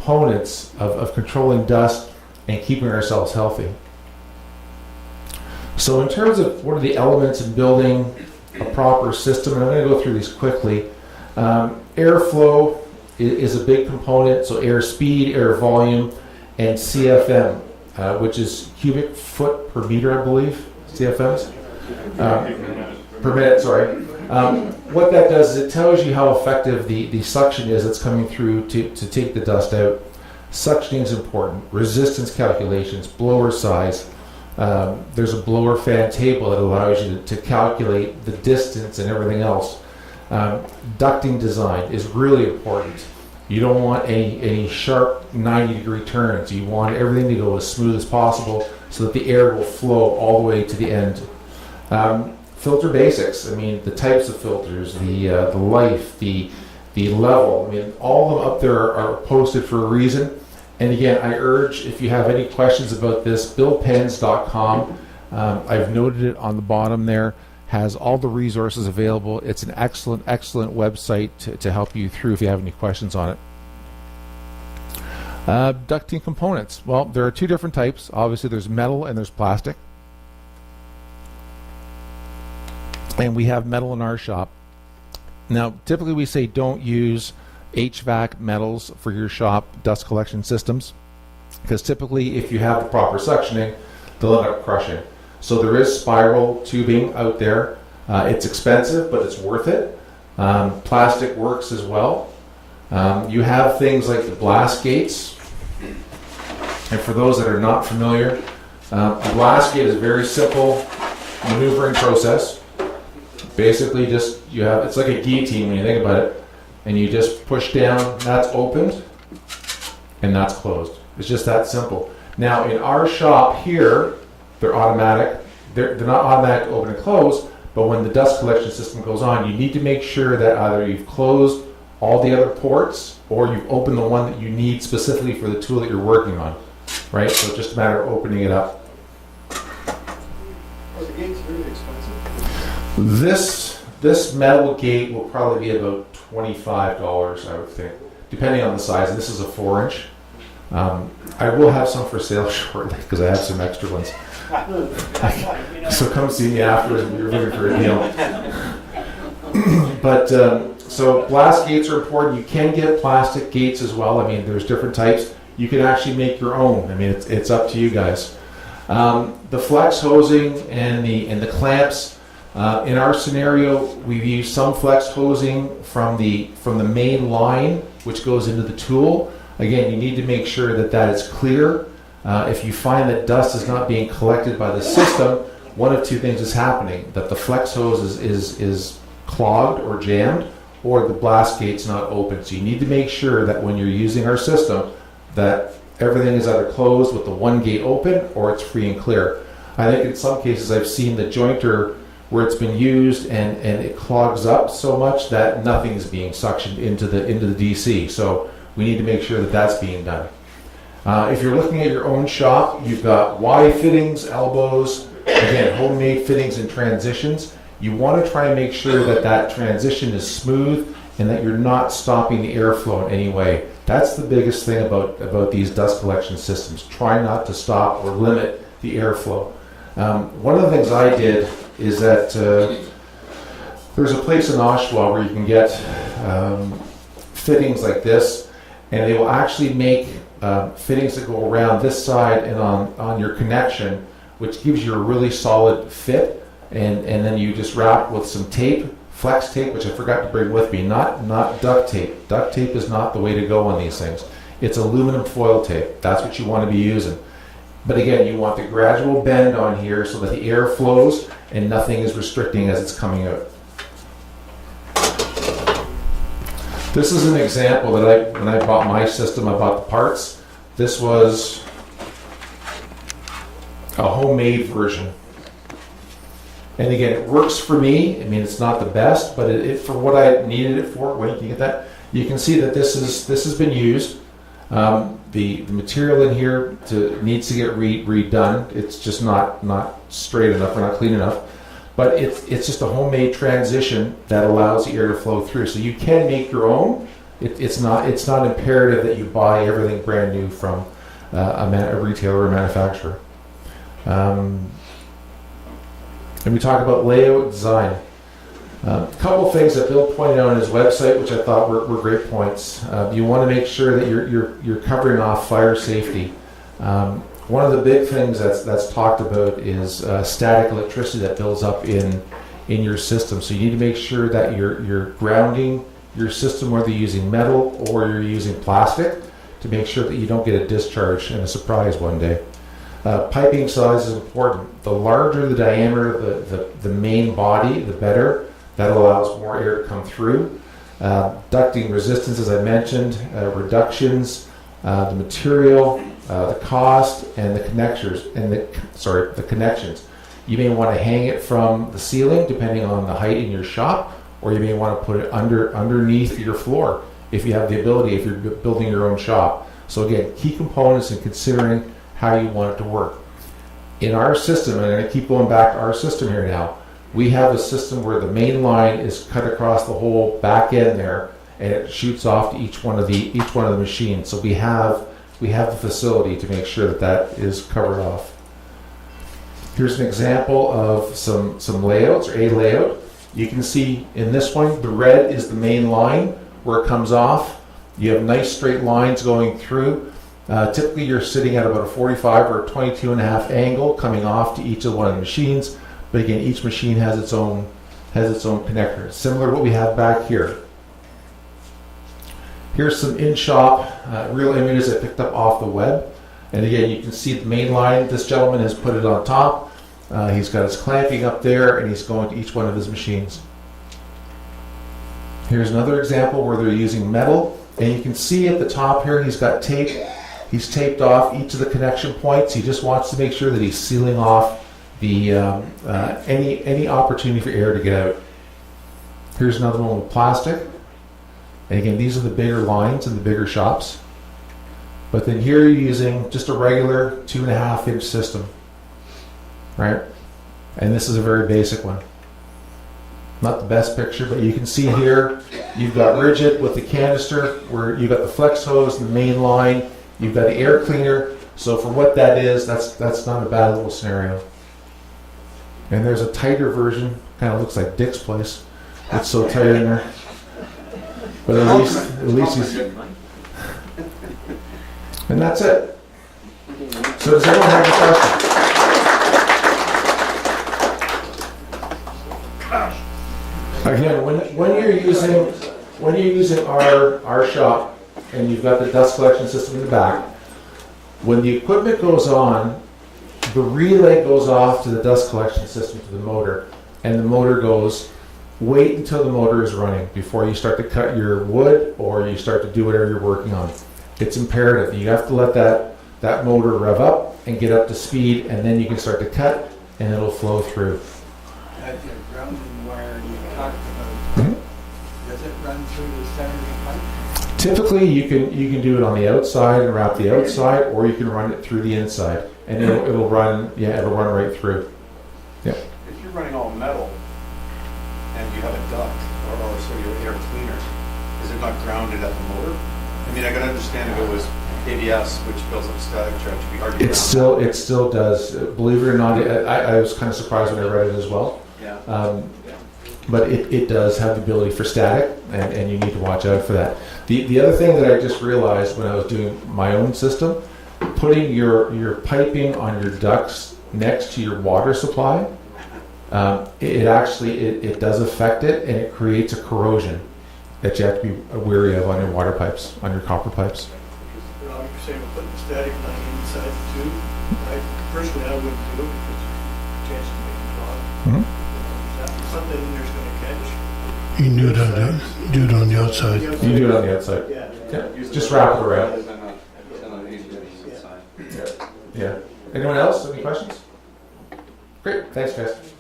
components of controlling dust and keeping ourselves healthy. So in terms of what are the elements in building a proper system, and I'm going to go through these quickly. Airflow is a big component, so air speed, air volume, and CFM, which is cubic foot per meter, I believe, CFMs? Per minute, sorry. What that does is it tells you how effective the suction is that's coming through to take the dust out. Suctioning is important. Resistance calculations, blower size. There's a blower fan table that allows you to calculate the distance and everything else. Ducting design is really important. You don't want any sharp 90-degree turns. You want everything to go as smooth as possible so that the air will flow all the way to the end. Filter basics. I mean, the types of filters, the life, the level. I mean, all of them up there are posted for a reason. And again, I urge, if you have any questions about this, billpens.com. I've noted it on the bottom there. Has all the resources available. It's an excellent, excellent website to help you through if you have any questions on it. Ducting components. Well, there are two different types. Obviously, there's metal and there's plastic. And we have metal in our shop. Now, typically we say don't use HVAC metals for your shop dust collection systems, because typically if you have the proper suctioning, they'll end up crushing. So there is spiral tubing out there. It's expensive, but it's worth it. Plastic works as well. You have things like the blast gates. And for those that are not familiar, a blast gate is a very simple maneuvering process. Basically, it's like a guillotine when you think about it, and you just push down, that's opened, and that's closed. It's just that simple. Now, in our shop here, they're automatic. They're not automatic to open and close, but when the dust collection system goes on, you need to make sure that either you've closed all the other ports or you've opened the one that you need specifically for the tool that you're working on, right? So it's just a matter of opening it up. Are the gates really expensive? This metal gate will probably be about $25, I would think, depending on the size. And this is a 4-inch. I will have some for sale shortly because I have some extra ones. So come see me afterwards if you're looking for a deal. But so blast gates are important. You can get plastic gates as well. I mean, there's different types. You can actually make your own. I mean, it's up to you guys. The flex hosing and the clamps. In our scenario, we've used some flex hosing from the main line, which goes into the tool. Again, you need to make sure that is clear. If you find that dust is not being collected by the system, one of two things is happening: that the flex hose is clogged or jammed, or the blast gate's not open. So you need to make sure that when you're using our system, that everything is either closed with the one gate open or it's free and clear. I think in some cases I've seen the jointer where it's been used and it clogs up so much that nothing is being suctioned into the DC. So we need to make sure that that's being done. If you're looking at your own shop, you've got Y fittings, elbows, again, homemade fittings and transitions. You want to try and make sure that transition is smooth and that you're not stopping the airflow in any way. That's the biggest thing about these dust collection systems. Try not to stop or limit the airflow. One of the things I did is that there's a place in Oshawa where you can get fittings like this, and they will actually make fittings that go around this side and on your connection, which gives you a really solid fit. And then you just wrap with some tape, flex tape, which I forgot to bring with me, not duct tape. Duct tape is not the way to go on these things. It's aluminum foil tape. That's what you want to be using. But again, you want the gradual bend on here so that the air flows and nothing is restricting as it's coming out. This is an example that when I bought my system, I bought the parts. This was a homemade version. And again, it works for me. I mean, it's not the best, but it for what I needed it for. Wait, can you get that? You can see that this has been used. The material in here needs to get redone. It's just not straight enough or not clean enough. But it's just a homemade transition that allows the air to flow through. So you can make your own. It's not imperative that you buy everything brand new from a retailer or manufacturer. And we talk about layout design. A couple of things that Bill pointed out on his website, which I thought were great points. You want to make sure that you're covering off fire safety. One of the big things that's talked about is static electricity that builds up in your system. So you need to make sure that you're grounding your system, whether you're using metal or you're using plastic, to make sure that you don't get a discharge and a surprise one day. Piping size is important. The larger the diameter, the main body, the better. That allows more air to come through. Ducting resistance, as I mentioned, reductions, the material, the cost, and the connectors, and the connections. You may want to hang it from the ceiling, depending on the height in your shop, or you may want to put it underneath your floor if you have the ability, if you're building your own shop. So again, key components and considering how you want it to work. In our system, and I'm going to keep going back to our system here now, we have a system where the main line is cut across the whole back end there, and it shoots off to each one of the machines. So we have the facility to make sure that is covered off. Here's an example of some layouts, or a layout. You can see in this one, the red is the main line where it comes off. You have nice straight lines going through. Typically you're sitting at about a 45 or a 22.5 angle coming off to each of one of the machines. But again, each machine has its own connector, similar to what we have back here. Here's some in-shop real images I picked up off the web. And again, you can see the main line. This gentleman has put it on top. He's got his clamping up there, and he's going to each one of his machines. Here's another example where they're using metal. And you can see at the top here, he's got tape. He's taped off each of the connection points. He just wants to make sure that he's sealing off the any opportunity for air to get out. Here's another one with plastic. And again, these are the bigger lines in the bigger shops. But then here you're using just a regular 2.5 inch system, right? And this is a very basic one. Not the best picture, but you can see here, you've got rigid with the canister, where you've got the flex hose and the main line. You've got the air cleaner. So for what that is, that's not a bad little scenario. And there's a tighter version, kind of looks like Dick's place. It's so tight in there. But at least he's... And that's it. So does anyone have a question? Again, when you're using our shop and you've got the dust collection system in the back, when the equipment goes on, the relay goes off to the dust collection system, to the motor, and the motor goes. Wait until the motor is running before you start to cut your wood or you start to do whatever you're working on. It's imperative. You have to let that motor rev up and get up to speed, and then you can start to cut, and it'll flow through. That grounding wire you talked about, does it run through the center of the pipe? Typically, you can do it on the outside and wrap the outside, or you can run it through the inside, and it'll run right through. Yeah. If you're running all metal and you have a duct or so your air cleaner, is it not grounded at the motor? I mean, I can understand if it was ABS, which builds up static charge, it'd be hard to ground. It still does. Believe it or not, I was kind of surprised when I read it as well. Yeah. But it does have the ability for static, and you need to watch out for that. The other thing that I just realized when I was doing my own system, putting your piping on your ducts next to your water supply, it does affect it, and it creates a corrosion that you have to be wary of on your water pipes, on your copper pipes. You're saying we're putting static line inside the tube. Personally, I wouldn't do it because chances of making clog. Is that something there's going to catch? You can do it on the outside. You can do it on the outside. Yeah. Just wrap it around. Yeah. Anyone else? Any questions? Great. Thanks, guys.